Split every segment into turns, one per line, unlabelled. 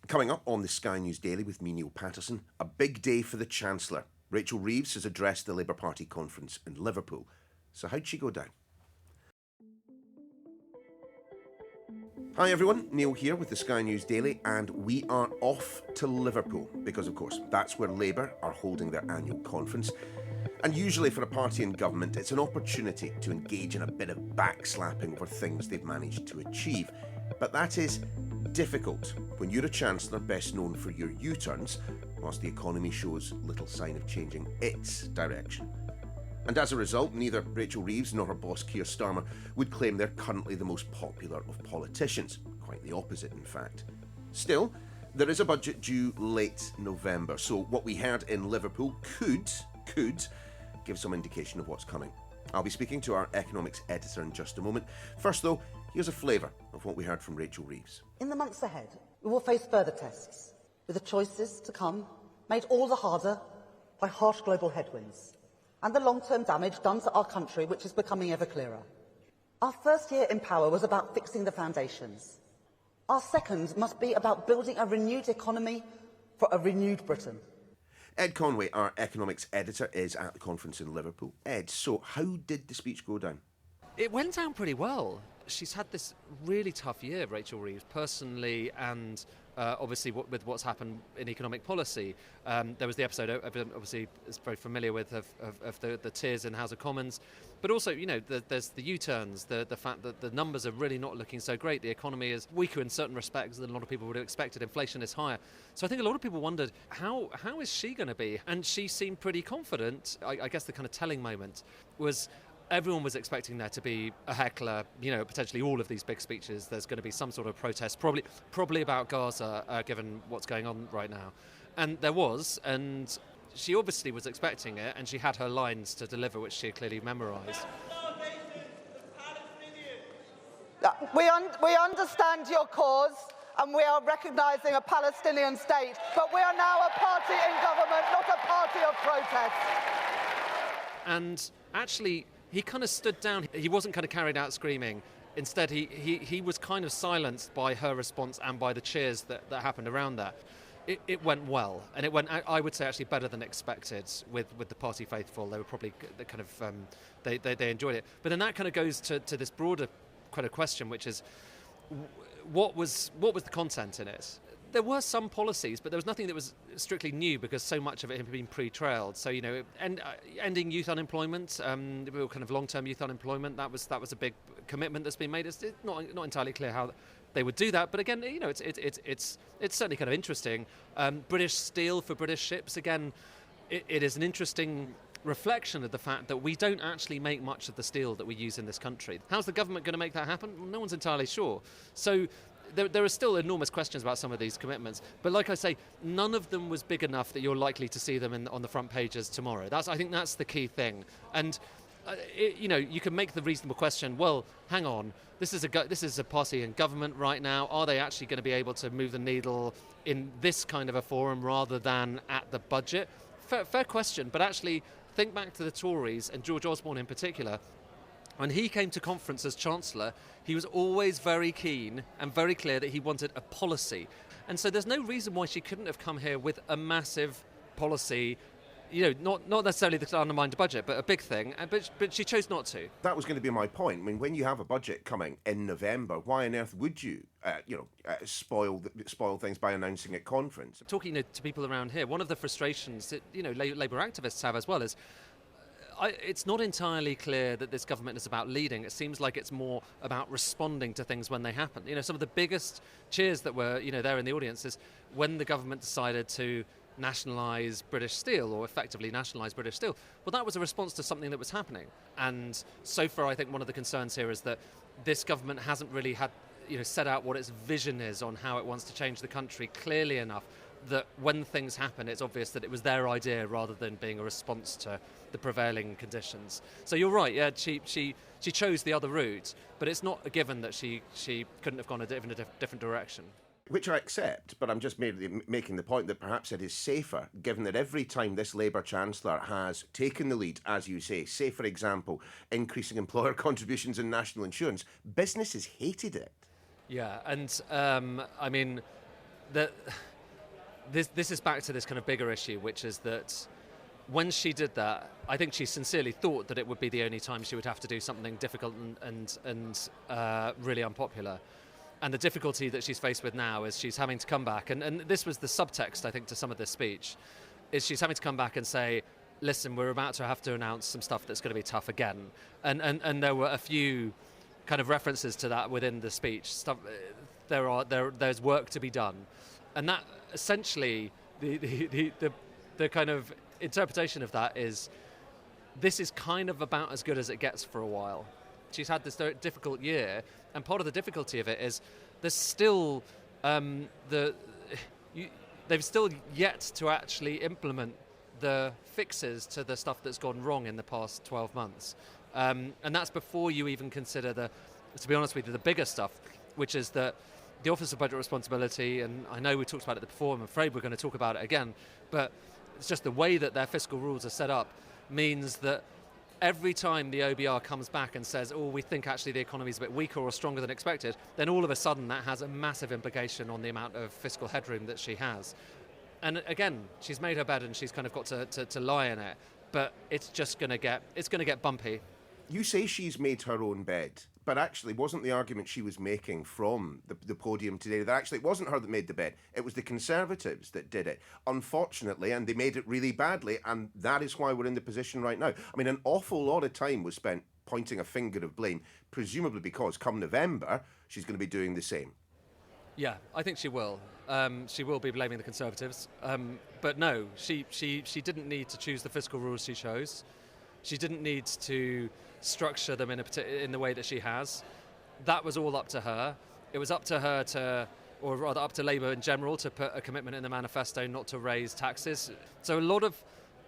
Coming up on the Sky News Daily with me, Niall Paterson, a big day for the Chancellor. Rachel Reeves has addressed the Labour Party conference in Liverpool. So how'd she go down? Hi everyone, Neil here with the Sky News Daily, and we are off to Liverpool because, of course, that's where Labour are holding their annual conference. And usually for a party in government, it's an opportunity to engage in a bit of backslapping over things they've managed to achieve. But that is difficult when you're a Chancellor best known for your U-turns, whilst the economy shows little sign of changing its direction. And as a result, neither Rachel Reeves nor her boss Keir Starmer would claim they're currently the most popular of politicians. Quite the opposite, in fact. Still, there is a budget due late November, so what we heard in Liverpool could give some indication of what's coming. I'll be speaking to our economics editor in just a moment. First, though, here's a flavour of what we heard from Rachel Reeves.
In the months ahead, we will face further tests, with the choices to come made all the harder by harsh global headwinds and the long-term damage done to our country, which is becoming ever clearer. Our first year in power was about fixing the foundations. Our second must be about building a renewed economy for a renewed Britain.
Ed Conway, our economics editor, is at the conference in Liverpool. Ed, so how did the speech go down?
It went down pretty well. She's had this really tough year, Rachel Reeves, personally and obviously with what's happened in economic policy. There was the episode, obviously, is very familiar with, of the tears in the House of Commons. But also, you know, there's the U-turns, the fact that the numbers are really not looking so great. The economy is weaker in certain respects than a lot of people would have expected. Inflation is higher. So I think a lot of people wondered, how is she going to be? And she seemed pretty confident. I guess the kind of telling moment was everyone was expecting there to be a heckler, you know, potentially all of these big speeches. There's going to be some sort of protest, probably about Gaza, given what's going on right now. And there was, and she obviously was expecting it, and she had her lines to deliver, which she had clearly memorised.
We understand your cause, and we are recognising a Palestinian state, but we are now a party in government, not a party of protest.
And actually, he kind of stood down. He wasn't kind of carried out screaming. Instead, he was kind of silenced by her response and by the cheers that happened around that. It went well, and it went, I would say, actually better than expected with the party faithful. They were probably kind of they enjoyed it. But then that kind of goes to this broader kind of question, which is what was the content in it? There were some policies, but there was nothing that was strictly new because so much of it had been pre-trailed. So, you know, ending youth unemployment, kind of long-term youth unemployment, that was a big commitment that's been made. It's not entirely clear how they would do that, but again, you know, it's certainly kind of interesting. British steel for British ships, again, it is an interesting reflection of the fact that we don't actually make much of the steel that we use in this country. How's the government going to make that happen? Well, no one's entirely sure. So there are still enormous questions about some of these commitments, but like I say, none of them was big enough that you're likely to see them on the front pages tomorrow. I think that's the key thing. And you know, you can make the reasonable question, well, hang on, this is a party in government right now. Are they actually going to be able to move the needle in this kind of a forum rather than at the budget? Fair question, but actually think back to the Tories and George Osborne in particular. When he came to conference as Chancellor, he was always very keen and very clear that he wanted a policy. And so there's no reason why she couldn't have come here with a massive policy, you know, not necessarily that undermined the budget, but a big thing. But she chose not to.
That was going to be my point. I mean, when you have a budget coming in November, why on earth would you, spoil things by announcing at conference?
Talking to people around here, one of the frustrations that, you know, Labour activists have as well is it's not entirely clear that this government is about leading. It seems like it's more about responding to things when they happen. You know, some of the biggest cheers that were, you know, there in the audience is when the government decided to nationalise British Steel, or effectively nationalise British Steel. Well, that was a response to something that was happening. And so far, I think one of the concerns here is that this government hasn't really had, you know, set out what its vision is on how it wants to change the country clearly enough that when things happen, it's obvious that it was their idea rather than being a response to the prevailing conditions. So you're right, yeah, she chose the other route, but it's not a given that she couldn't have gone in a different direction.
Which I accept, but I'm just making the point that perhaps it is safer, given that every time this Labour Chancellor has taken the lead, as you say, for example, increasing employer contributions and national insurance, businesses hated it.
Yeah, and I mean, that this is back to this kind of bigger issue, which is that when she did that, I think she sincerely thought that it would be the only time she would have to do something difficult and really unpopular. And the difficulty that she's faced with now is she's having to come back, and this was the subtext, I think, to some of this speech, is she's having to come back and say, listen, we're about to have to announce some stuff that's going to be tough again. And there were a few kind of references to that within the speech. Stuff, there's work to be done. And that essentially, the kind of interpretation of that is, this is kind of about as good as it gets for a while. She's had this difficult year, and part of the difficulty of it is there's still they've still yet to actually implement the fixes to the stuff that's gone wrong in the past 12 months. And that's before you even consider to be honest with you, the bigger stuff, which is that the Office of Budget Responsibility, and I know we talked about it before, I'm afraid we're going to talk about it again, but it's just the way that their fiscal rules are set up means that every time the OBR comes back and says, we think actually the economy is a bit weaker or stronger than expected, then all of a sudden that has a massive implication on the amount of fiscal headroom that she has. And again, she's made her bed and she's kind of got to lie in it, but it's going to get bumpy.
You say she's made her own bed, but actually wasn't the argument she was making from the podium today that actually it wasn't her that made the bed, it was the Conservatives that did it, unfortunately, and they made it really badly, and that is why we're in the position right now. I mean, an awful lot of time was spent pointing a finger of blame, presumably because come November, she's going to be doing the same.
Yeah, I think she will. She will be blaming the Conservatives. But no, she didn't need to choose the fiscal rules she chose. She didn't need to structure them in the way that she has. That was all up to her. It was up to her or rather up to Labour in general, to put a commitment in the manifesto not to raise taxes. So a lot of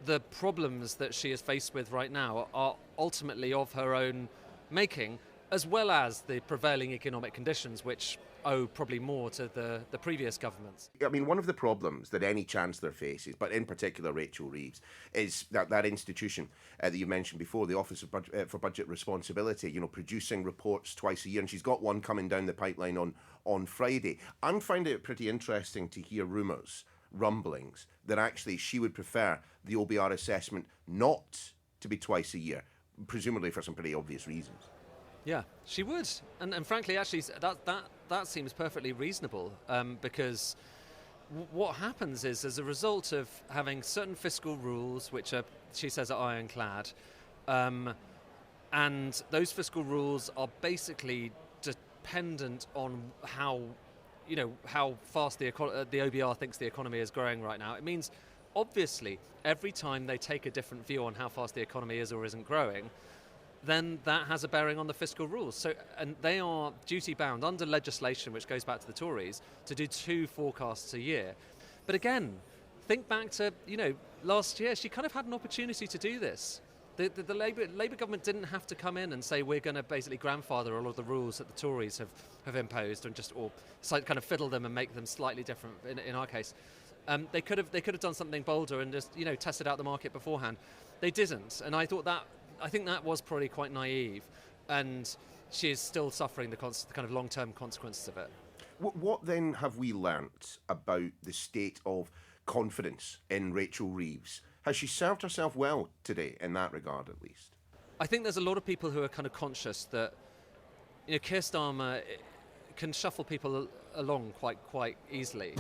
the problems that she is faced with right now are ultimately of her own making, as well as the prevailing economic conditions, which owe probably more to the previous governments.
I mean, one of the problems that any Chancellor faces, but in particular Rachel Reeves, is that institution that you mentioned before, the Office for Budget Responsibility, producing reports twice a year, and she's got one coming down the pipeline on Friday. I'm finding it pretty interesting to hear rumblings, that actually she would prefer the OBR assessment not to be twice a year, presumably for some pretty obvious reasons.
Yeah, she would, and frankly, actually, that seems perfectly reasonable, because what happens is, as a result of having certain fiscal rules, which she says are ironclad, and those fiscal rules are basically dependent on how fast the OBR thinks the economy is growing right now. It means, obviously, every time they take a different view on how fast the economy is or isn't growing, then that has a bearing on the fiscal rules. So, and they are duty-bound under legislation, which goes back to the Tories, to do 2 forecasts a year. But again, think back to, last year, she kind of had an opportunity to do this. The Labour government didn't have to come in and say, we're going to basically grandfather all of the rules that the Tories have imposed, and or kind of fiddle them and make them slightly different in our case. They could have done something bolder and just, tested out the market beforehand. They didn't, and I think that was probably quite naive, and she is still suffering the kind of long-term consequences of it.
What then have we learnt about the state of confidence in Rachel Reeves? Has she served herself well today, in that regard at least?
I think there's a lot of people who are kind of conscious that Keir Starmer can shuffle people along quite easily.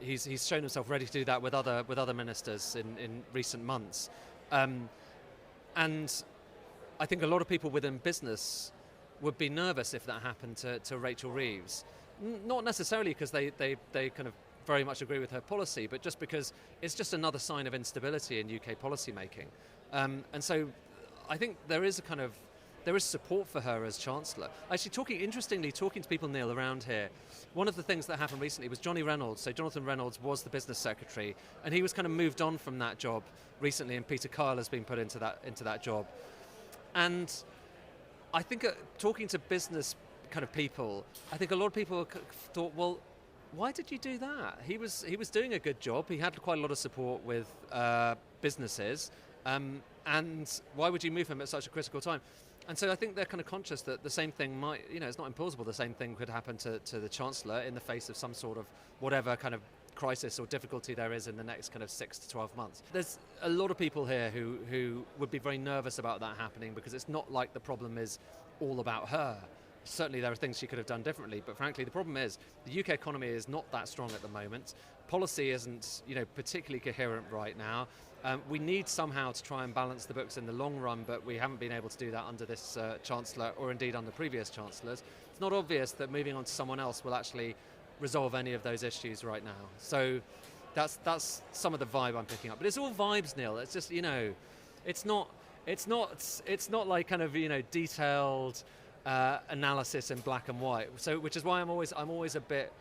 He's shown himself ready to do that with other ministers in recent months. And I think a lot of people within business would be nervous if that happened to Rachel Reeves. Not necessarily because they kind of very much agree with her policy, but just because it's just another sign of instability in UK policy making. And so I think there is support for her as Chancellor. Actually, talking to people, Neil, around here, one of the things that happened recently was Johnny Reynolds. So Jonathan Reynolds was the business secretary, and he was kind of moved on from that job recently, and Peter Kyle has been put into that job. And I think talking to business kind of people, I think a lot of people thought, well, why did you do that? He was doing a good job. He had quite a lot of support with businesses, and why would you move him at such a critical time? And so I think they're kind of conscious that the same thing might, it's not implausible, the same thing could happen to the Chancellor in the face of some sort of whatever kind of crisis or difficulty there is in the next kind of 6 to 12 months. There's a lot of people here who would be very nervous about that happening, because it's not like the problem is all about her. Certainly there are things she could have done differently, but frankly the problem is the UK economy is not that strong at the moment. Policy isn't particularly coherent right now. We need somehow to try and balance the books in the long run, but we haven't been able to do that under this Chancellor, or indeed under previous Chancellors. It's not obvious that moving on to someone else will actually resolve any of those issues right now. So that's some of the vibe I'm picking up. But it's all vibes, Neil. It's just, it's not like kind of, detailed analysis in black and white. So which is why I'm always a bit,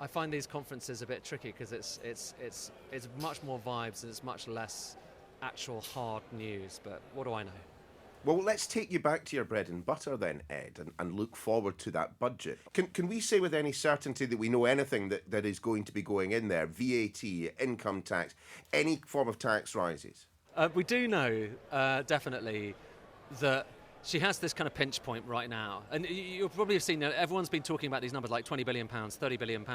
I find these conferences a bit tricky, because it's much more vibes and it's much less actual hard news. But what do I know?
Well, let's take you back to your bread and butter then, Ed, and look forward to that budget. Can we say with any certainty that we know anything that is going to be going in there? VAT, income tax, any form of tax rises?
We do know, definitely, that she has this kind of pinch point right now. And you'll probably have seen, everyone's been talking about these numbers like £20 billion, £30 billion.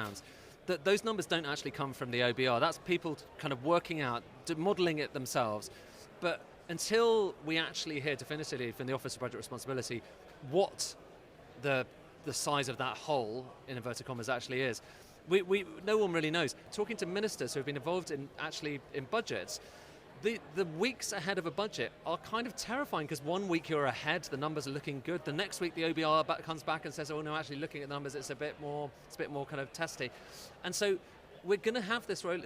Those numbers don't actually come from the OBR. That's people kind of working out, modelling it themselves. But until we actually hear definitively from the Office of Budget Responsibility what the size of that hole, in inverted commas, actually is, no one really knows. Talking to ministers who have been involved in budgets, the weeks ahead of a budget are kind of terrifying, because one week you're ahead, the numbers are looking good. The next week the OBR comes back and says, oh no, actually looking at the numbers, it's a bit more kind of testy. And so we're going to have this roller.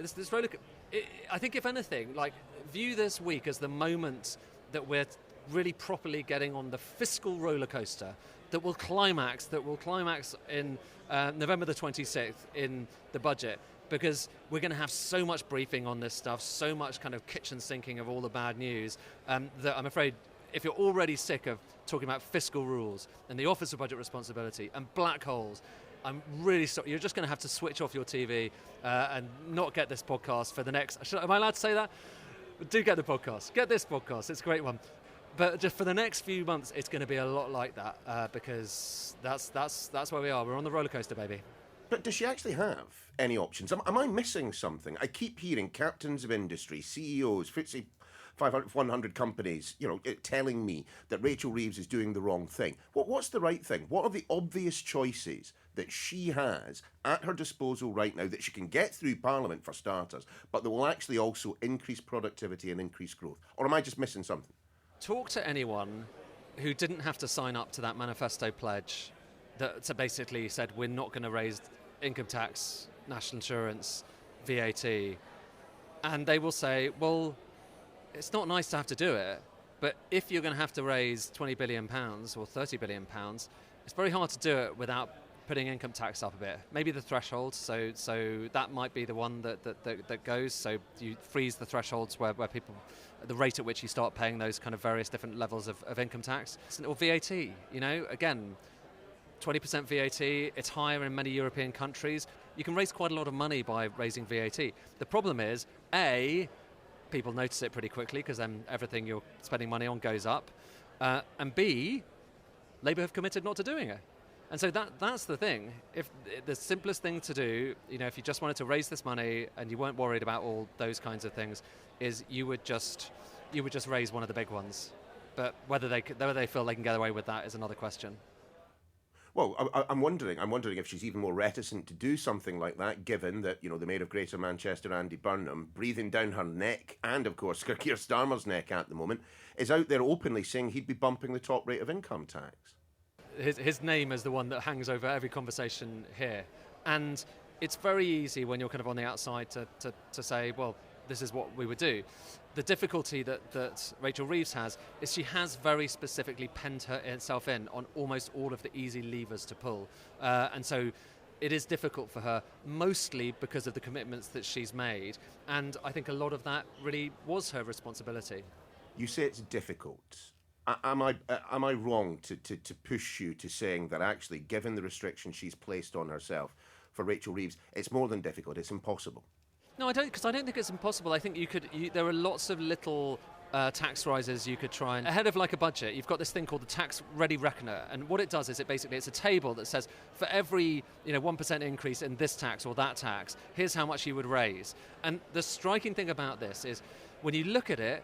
I think, if anything, view this week as the moment that we're really properly getting on the fiscal roller coaster that will climax in November the 26th in the budget, because we're going to have so much briefing on this stuff, so much kind of kitchen sinking of all the bad news, that I'm afraid if you're already sick of talking about fiscal rules and the Office of Budget Responsibility and black holes, I'm really sorry. You're just going to have to switch off your TV and not get this podcast for the next... Am I allowed to say that? Do get the podcast. Get this podcast. It's a great one. But just for the next few months, it's going to be a lot like that, because that's where we are. We're on the roller coaster, baby.
But does she actually have any options? Am I missing something? I keep hearing captains of industry, CEOs, FTSE 500, 100 companies, telling me that Rachel Reeves is doing the wrong thing. What's the right thing? What are the obvious choices that she has at her disposal right now that she can get through Parliament, for starters, but that will actually also increase productivity and increase growth? Or am I just missing something?
Talk to anyone who didn't have to sign up to that manifesto pledge that basically said we're not going to raise income tax, national insurance, VAT, and they will say, well, it's not nice to have to do it, but if you're going to have to raise £20 billion or £30 billion, it's very hard to do it without putting income tax up a bit. Maybe the threshold, so that might be the one that goes. So you freeze the thresholds where people, the rate at which you start paying those kind of various different levels of income tax. Or VAT, again, 20% VAT, it's higher in many European countries. You can raise quite a lot of money by raising VAT. The problem is, A, people notice it pretty quickly, because then everything you're spending money on goes up. And B, Labour have committed not to doing it. And so that's the thing. If the simplest thing to do, if you just wanted to raise this money and you weren't worried about all those kinds of things, is you would just raise one of the big ones. But whether they feel they can get away with that is another question.
Well, I'm wondering if she's even more reticent to do something like that, given that, the Mayor of Greater Manchester, Andy Burnham, breathing down her neck, and of course Keir Starmer's neck at the moment, is out there openly saying he'd be bumping the top rate of income tax.
His name is the one that hangs over every conversation here. And it's very easy when you're kind of on the outside to say, well, this is what we would do. The difficulty that Rachel Reeves has is she has very specifically penned herself in on almost all of the easy levers to pull. And so it is difficult for her, mostly because of the commitments that she's made. And I think a lot of that really was her responsibility.
You say it's difficult. Am I wrong to push you to saying that actually, given the restrictions she's placed on herself, for Rachel Reeves, it's more than difficult, it's impossible?
No, I don't, because I don't think it's impossible. I think there are lots of little tax rises you could try and ahead of like a budget. You've got this thing called the tax ready reckoner, and what it does is it's a table that says for every 1% increase in this tax or that tax, here's how much you would raise. And the striking thing about this is when you look at it,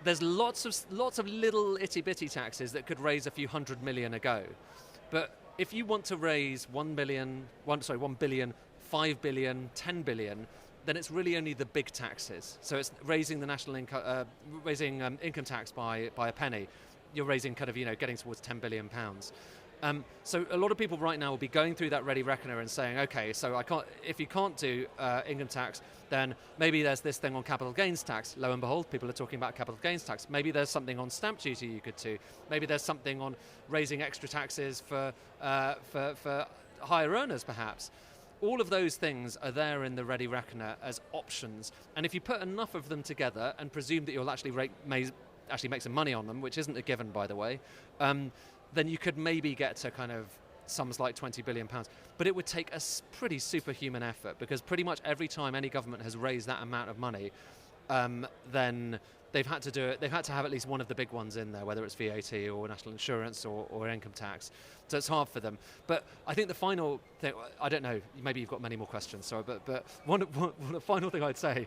there's lots of little itty bitty taxes that could raise a few 100 million a go, but if you want to raise 1 billion, 5 billion, 10 billion, then it's really only the big taxes. So it's raising the national income, income tax by a penny. You're raising getting towards 10 billion pounds. So a lot of people right now will be going through that ready reckoner and saying, okay, so if you can't do income tax, then maybe there's this thing on capital gains tax. Lo and behold, people are talking about capital gains tax. Maybe there's something on stamp duty you could do. Maybe there's something on raising extra taxes for higher earners, perhaps. All of those things are there in the ready reckoner as options, and if you put enough of them together and presume that you'll actually make some money on them, which isn't a given, by the way, then you could maybe get to kind of sums like 20 billion pounds. But it would take a pretty superhuman effort, because pretty much every time any government has raised that amount of money, then they've had to do it. They've had to have at least one of the big ones in there, whether it's VAT or national insurance or income tax. So it's hard for them. But I think the final thing, I don't know, maybe you've got many more questions, sorry, but the final thing I'd say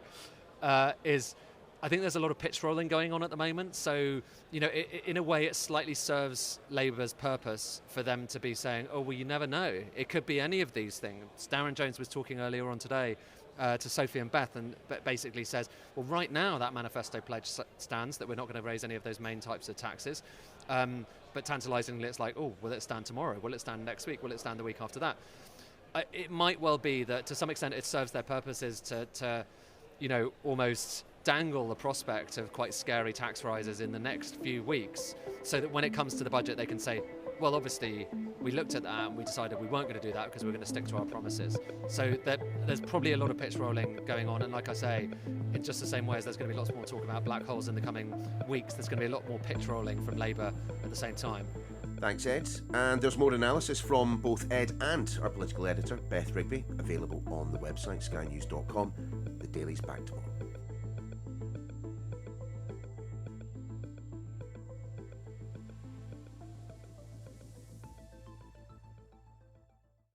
is I think there's a lot of pitch rolling going on at the moment. So, in a way it slightly serves Labour's purpose for them to be saying, oh, well, you never know. It could be any of these things. Darren Jones was talking earlier on today to Sophie and Beth, and basically says, well, right now that manifesto pledge stands that we're not going to raise any of those main types of taxes. But tantalisingly, it's like, oh, will it stand tomorrow? Will it stand next week? Will it stand the week after that? It might well be that to some extent it serves their purposes to almost dangle the prospect of quite scary tax rises in the next few weeks, so that when it comes to the budget they can say, well, obviously we looked at that and we decided we weren't going to do that because we're going to stick to our promises. So there's probably a lot of pitch rolling going on, and like I say, in just the same way as there's going to be lots more talk about black holes in the coming weeks, there's going to be a lot more pitch rolling from Labour at the same time.
Thanks, Ed. And there's more analysis from both Ed and our political editor, Beth Rigby, available on the website skynews.com. The Daily's back tomorrow.